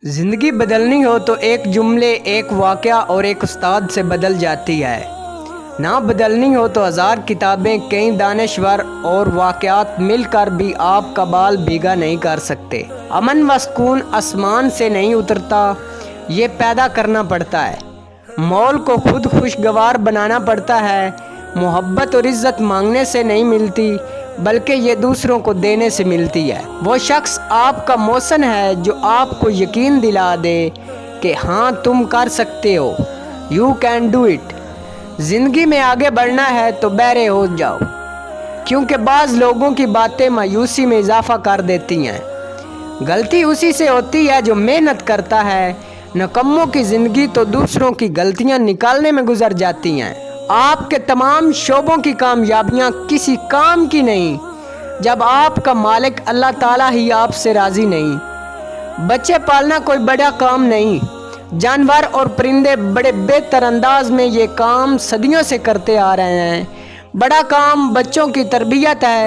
زندگی بدلنی ہو تو ایک جملے، ایک واقعہ اور ایک استاد سے بدل جاتی ہے۔ نہ بدلنی ہو تو ہزار کتابیں، کئی دانشور اور واقعات مل کر بھی آپ کا بال بھیگا نہیں کر سکتے۔ امن و سکون آسمان سے نہیں اترتا، یہ پیدا کرنا پڑتا ہے۔ ماحول کو خود خوشگوار بنانا پڑتا ہے۔ محبت اور عزت مانگنے سے نہیں ملتی، بلکہ یہ دوسروں کو دینے سے ملتی ہے۔ وہ شخص آپ کا محسن ہے جو آپ کو یقین دلا دے کہ ہاں تم کر سکتے ہو، یو کین ڈو اٹ۔ زندگی میں آگے بڑھنا ہے تو بہرے ہو جاؤ، کیونکہ بعض لوگوں کی باتیں مایوسی میں اضافہ کر دیتی ہیں۔ غلطی اسی سے ہوتی ہے جو محنت کرتا ہے، نکموں کی زندگی تو دوسروں کی غلطیاں نکالنے میں گزر جاتی ہیں۔ آپ کے تمام شعبوں کی کامیابیاں کسی کام کی نہیں جب آپ کا مالک اللہ تعالیٰ ہی آپ سے راضی نہیں۔ بچے پالنا کوئی بڑا کام نہیں، جانور اور پرندے بڑے بہتر انداز میں یہ کام صدیوں سے کرتے آ رہے ہیں۔ بڑا کام بچوں کی تربیت ہے۔